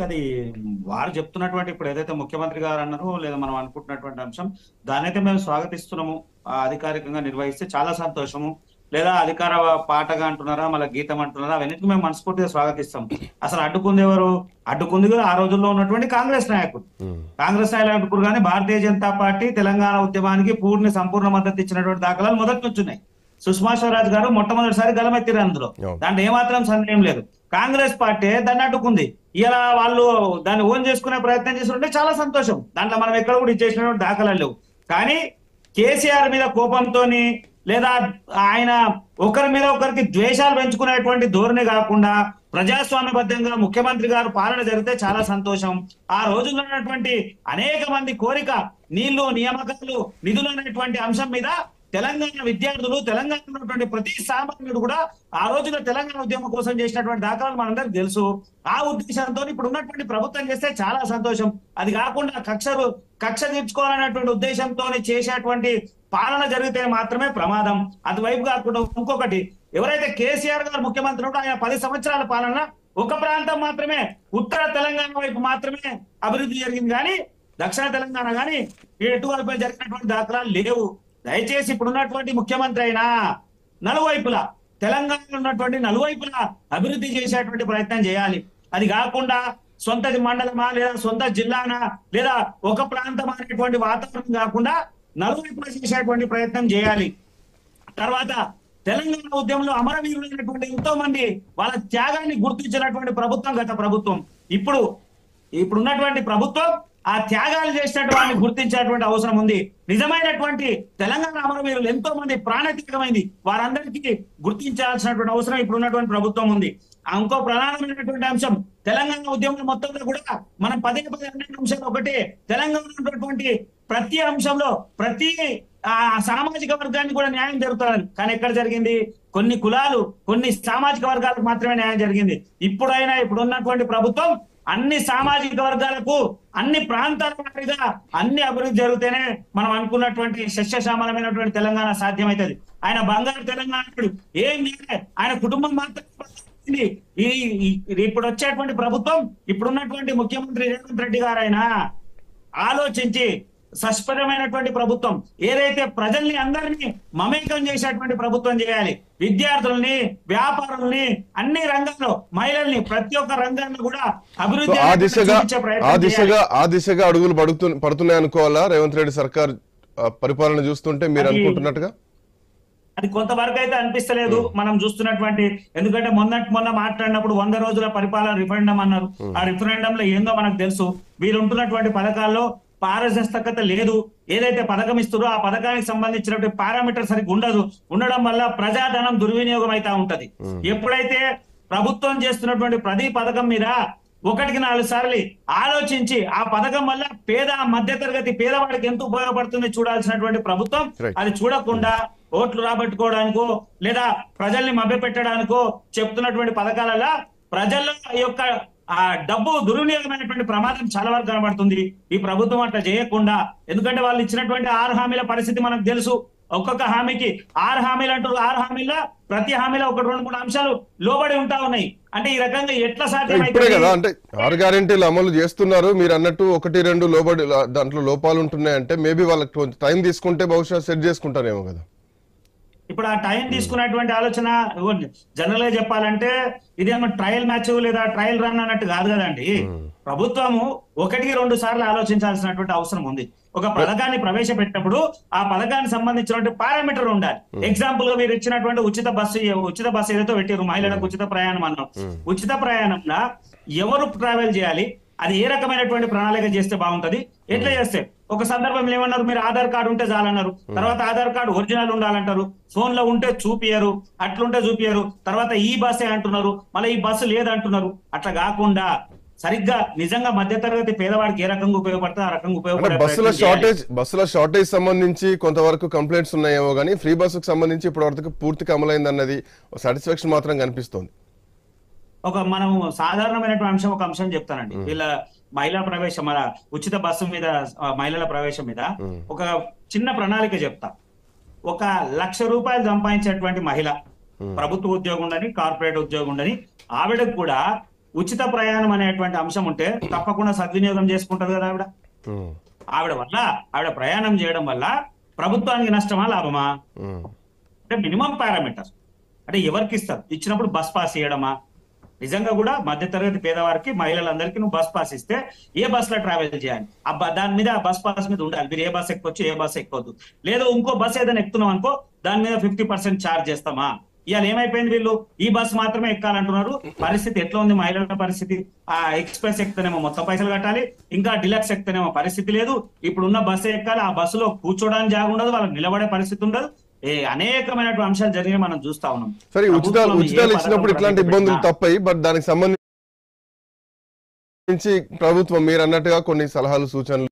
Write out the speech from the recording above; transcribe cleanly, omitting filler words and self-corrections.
అది వారు చెప్తున్నటువంటి ఇప్పుడు ఏదైతే ముఖ్యమంత్రి గారు అన్నారో లేదా మనం అనుకుంటున్నటువంటి అంశం దానైతే మేము స్వాగతిస్తున్నాము. అధికారికంగా నిర్వహిస్తే చాలా సంతోషము. లేదా అధికార పాటగా అంటున్నారా మళ్ళీ గీతం అంటున్నారా అవన్నిటికీ మేము మనస్ఫూర్తిగా స్వాగతిస్తాం. అసలు అడ్డుకుంది ఎవరు? అడ్డుకుంది కూడా ఆ రోజుల్లో ఉన్నటువంటి కాంగ్రెస్ నాయకుడు. కాంగ్రెస్ నాయకుడు కానీ భారతీయ జనతా పార్టీ తెలంగాణ ఉద్యమానికి సంపూర్ణ మద్దతు ఇచ్చినటువంటి దాఖలాలు మొదటి నుంచి ఉన్నాయి. సుష్మా స్వరాజ్ గారు మొట్టమొదటిసారి గలమెత్తిరు అందులో. దాంట్లో ఏమాత్రం సందేహం లేదు. కాంగ్రెస్ పార్టీ దాన్ని అడ్డుకుంది. ఇలా వాళ్ళు దాన్ని ఓన్ చేసుకునే ప్రయత్నం చేస్తుంటే చాలా సంతోషం. దాంట్లో మనం ఎక్కడ కూడా ఇచ్చేసినటువంటి దాఖలాలు లేవు. కానీ కేసీఆర్ మీద కోపంతోని లేదా ఆయన ఒకరి మీద ఒకరికి ద్వేషాలు పెంచుకునేటువంటి ధోరణి కాకుండా ప్రజాస్వామ్యబద్ధంగా ముఖ్యమంత్రి గారు పాలన జరిగితే చాలా సంతోషం. ఆ రోజుల్లో ఉన్నటువంటి అనేక మంది కోరిక నీళ్లు, నియామకాలు, నిధులు అనేటువంటి అంశం మీద తెలంగాణ విద్యార్థులు, తెలంగాణలో ఉన్నటువంటి ప్రతి సామాన్యుడు కూడా ఆ రోజున తెలంగాణ ఉద్యమం కోసం చేసినటువంటి దాఖలాలు మనందరికి తెలుసు. ఆ ఉద్దేశంతో ఇప్పుడు ఉన్నటువంటి ప్రభుత్వం చేస్తే చాలా సంతోషం. అది కాకుండా కక్ష తీర్చుకోవాలనేటువంటి ఉద్దేశంతో చేసేటువంటి పాలన జరిగితే మాత్రమే ప్రమాదం. అటువైపు కాకుండా ఇంకొకటి, ఎవరైతే కేసీఆర్ గారు ముఖ్యమంత్రి ఉంటే ఆయన 10 సంవత్సరాల పాలన ఒక ప్రాంతం మాత్రమే, ఉత్తర తెలంగాణ వైపు మాత్రమే అభివృద్ధి జరిగింది. కానీ దక్షిణ తెలంగాణ కానీ ఎటువైపు జరిగినటువంటి దాఖలాలు లేవు. దయచేసి ఇప్పుడున్నటువంటి ముఖ్యమంత్రి అయినా నలువైపులా తెలంగాణలో ఉన్నటువంటి నలువైపులా అభివృద్ధి చేసేటువంటి ప్రయత్నం చేయాలి. అది కాకుండా సొంత మండలమా లేదా సొంత జిల్లానా లేదా ఒక ప్రాంతం అనేటువంటి వాతావరణం కాకుండా నలువైపులా చేసేటువంటి ప్రయత్నం చేయాలి. తర్వాత తెలంగాణ ఉద్యమంలో అమరవీరులైనటువంటి ఎంతో మంది వాళ్ళ త్యాగాన్ని గుర్తించినటువంటి ప్రభుత్వం గత ప్రభుత్వం. ఇప్పుడున్నటువంటి ప్రభుత్వం ఆ త్యాగాలు చేసినటువంటి వారిని గుర్తించేటువంటి అవసరం ఉంది. నిజమైనటువంటి తెలంగాణ అమరవీరులు ఎంతో మంది ప్రాణత్యాగమైంది, వారందరికీ గుర్తించాల్సినటువంటి అవసరం ఇప్పుడున్నటువంటి ప్రభుత్వం ఉంది. ఇంకో ప్రధానమైనటువంటి అంశం, తెలంగాణ ఉద్యమం మొత్తంలో కూడా మనం పదే అనే అంశాలు ఒకటి, తెలంగాణ ఉన్నటువంటి ప్రతి అంశంలో ప్రతి సామాజిక వర్గానికి కూడా న్యాయం జరుగుతుంది. కానీ ఎక్కడ జరిగింది? కొన్ని కులాలు, కొన్ని సామాజిక వర్గాలకు మాత్రమే న్యాయం జరిగింది. ఇప్పుడున్నటువంటి ప్రభుత్వం అన్ని సామాజిక వర్గాలకు, అన్ని ప్రాంతాల వారిగా అన్ని అభివృద్ధి జరిగితేనే మనం అనుకున్నటువంటి సస్యశ్యామలమైనటువంటి తెలంగాణ సాధ్యమవుతుంది. ఆయన బంగారు తెలంగాణుడు ఏం చేయలే, ఆయన కుటుంబం మాత్రం ఇప్పుడు వచ్చేటువంటి ప్రభుత్వం, ఇప్పుడున్నటువంటి ముఖ్యమంత్రి రేవంత్ రెడ్డి గారు ఆయన ఆలోచించి సస్పదమైనటువంటి ప్రభుత్వం, ఏదైతే ప్రజల్ని అందరినీ మమేకం చేసేటువంటి ప్రభుత్వం చేయాలి. విద్యార్థుల్ని, వ్యాపారుల్ని, అన్ని రంగాల్లో మహిళల్ని, ప్రతి ఒక్క రంగాల్లో కూడా అభివృద్ధి ఆ దిశగా అడుగులు పడుతున్నాయి అనుకోవాలా రేవంత్ రెడ్డి సర్కార్ పరిపాలన చూస్తుంటే మీరు అనుకుంటున్నట్టుగా? అది కొంతవరకు అయితే అనిపిస్తలేదు మనం చూస్తున్నటువంటి. ఎందుకంటే మొన్న మాట్లాడినప్పుడు 100 రోజుల పరిపాలన రిఫరెండం అన్నారు. ఆ రిఫరెండం లో ఏందో మనకు తెలుసు. వీరు ఉంటున్నటువంటి పథకాల్లో పారదర్శకత లేదు. ఏదైతే పథకం ఇస్తారో ఆ పథకానికి సంబంధించినటువంటి పారామీటర్ సరిగ్గా ఉండడం వల్ల ప్రజాధనం దుర్వినియోగం అయితే ఉంటది. ఎప్పుడైతే ప్రభుత్వం చేస్తున్నటువంటి ప్రతి పథకం మీద 1కి 4 సార్లు ఆలోచించి ఆ పథకం వల్ల మధ్యతరగతి పేదవాడికి ఎంత ఉపయోగపడుతుంది చూడాల్సినటువంటి ప్రభుత్వం అది చూడకుండా ఓట్లు రాబట్టుకోవడానికో లేదా ప్రజల్ని మభ్యపెట్టడానికో చెప్తున్నటువంటి పథకాలలో ప్రజల్లో యొక్క ఆ డబ్బు దుర్వినియోగమైనటువంటి ప్రమాదం చాలా వరకు కనబడుతుంది. ఈ ప్రభుత్వం అట్లా చేయకుండా, ఎందుకంటే వాళ్ళు ఇచ్చినటువంటి 6 హామీల పరిస్థితి మనకు తెలుసు. ఒక్కొక్క హామీకి 6 హామీలు అంటారు. 6 హామీల్లో ప్రతి హామీలో 1, 2, 3 అంశాలు లోబడి ఉంటా ఉన్నాయి. అంటే ఈ రకంగా ఎట్లా సాధ్యమైతే కదా, అంటే 6 గ్యారెంటీలు అమలు చేస్తున్నారు. మీరు అన్నట్టు 1, 2 లోబడి దాంట్లో లోపాలు ఉంటున్నాయి అంటే మేబీ వాళ్ళకి కొంచెం టైం తీసుకుంటే బహుశా సెట్ చేసుకుంటారేమో కదా. ఇప్పుడు ఆ టైం తీసుకున్నటువంటి ఆలోచన జనరల్ గా చెప్పాలంటే ఇదేమో ట్రయల్ మ్యాచ్ లేదా ట్రయల్ రన్ అన్నట్టు కాదు కదండి. ప్రభుత్వము 1కి 2 సార్లు ఆలోచించాల్సినటువంటి అవసరం ఉంది. ఒక పథకాన్ని ప్రవేశపెట్టినప్పుడు ఆ పథకానికి సంబంధించినటువంటి పారామీటర్ ఉండాలి. ఎగ్జాంపుల్ గా మీరు ఇచ్చినటువంటి ఉచిత బస్సు ఏదైతే పెట్టారు, మహిళలకు ఉచిత ప్రయాణం అన్నాం. ఉచిత ప్రయాణంలో ఎవరు ట్రావెల్ చేయాలి, అది ఏ రకమైనటువంటి ప్రణాళిక చేస్తే బాగుంటది, ఎట్లా చేస్తే? ఒక సందర్భంలో ఏమన్నారు, మీరు ఆధార్ కార్డు ఉంటే చాలన్నారు. తర్వాత ఆధార్ కార్డు ఒరిజినల్ ఉండాలంటారు. ఫోన్ లో ఉంటే చూపియరు, అట్లుంటే చూపియరు. తర్వాత ఈ బస్సే అంటున్నారు, మళ్ళీ ఈ బస్సు లేదంటున్నారు. అట్లా కాకుండా సరిగ్గా నిజంగా మధ్యతరగతి పేదవాడికి ఏ రకంగా ఉపయోగపడుతుంది ఆ రకంగా ఉపయోగపడే బస్సుల షార్టేజ్ సంబంధించి కొంతవరకు కంప్లైంట్స్ ఉన్నాయేమో కానీ ఫ్రీ బస్సుకు సంబంధించి ఇప్పటి వరకు పూర్తిగా అమలైంది అన్నది సాటిస్ఫాక్షన్ మాత్రం కనిపిస్తోంది. మనం సాధారణమైనటువంటి అంశం ఒక అంశం చెప్తానండి. వీళ్ళ మహిళా ప్రవేశం, మన ఉచిత బస్సు మీద మహిళల ప్రవేశం మీద ఒక చిన్న ప్రణాళిక చెప్తా. 1 లక్ష రూపాయలు సంపాదించేటువంటి మహిళ, ప్రభుత్వ ఉద్యోగం ఉండని, కార్పొరేట్ ఉద్యోగం ఉండని, ఆవిడకు కూడా ఉచిత ప్రయాణం అనేటువంటి అంశం ఉంటే తప్పకుండా సద్వినియోగం చేసుకుంటది కదా ఆవిడ. ఉమ్, ఆవిడ ప్రయాణం చేయడం వల్ల ప్రభుత్వానికి నష్టమా లాభమా? ఉమ్, అంటే మినిమం పారామీటర్స్ అంటే ఎవరికి ఇస్తారు, ఇచ్చినప్పుడు బస్ పాస్ ఇవ్వడమా? నిజంగా కూడా మధ్యతరగతి పేదవారికి మహిళలందరికీ నువ్వు బస్ పాస్ ఇస్తే ఏ బస్ లో ట్రావెల్ చేయాలి, దాని మీద ఆ బస్ పాస్ మీద ఉండాలి, మీరు ఏ బస్ ఎక్కొచ్చు ఏ బస్ ఎక్కొద్దు. లేదు ఇంకో బస్ ఏదైనా ఎక్కుతున్నాం అనుకో దాని మీద 50% ఛార్జ్ చేస్తామా? ఇవాళ ఏమైపోయింది, వీళ్ళు ఈ బస్ మాత్రమే ఎక్కాలంటున్నారు. పరిస్థితి ఎట్లా ఉంది మహిళల పరిస్థితి? ఆ ఎక్స్ప్రెస్ ఎక్కితేనేమో మొత్తం పైసలు కట్టాలి, ఇంకా డిలక్స్ ఎక్కితేనేమో పరిస్థితి లేదు. ఇప్పుడున్న బస్సు ఎక్కాలి, ఆ బస్సులో కూర్చోడానికి జాగా ఉండదు, వాళ్ళకి నిలబడే పరిస్థితి ఉండదు. అనేకమైనటువంటి అంశాలు జరిగి మనం చూస్తా ఉన్నాం. సరే ఉచితాలు ఇచ్చినప్పుడు ఇట్లాంటి ఇబ్బందులు తప్పాయి, బట్ దానికి సంబంధించి ప్రభుత్వం మీరు అన్నట్టుగా కొన్ని సలహాలు సూచనలు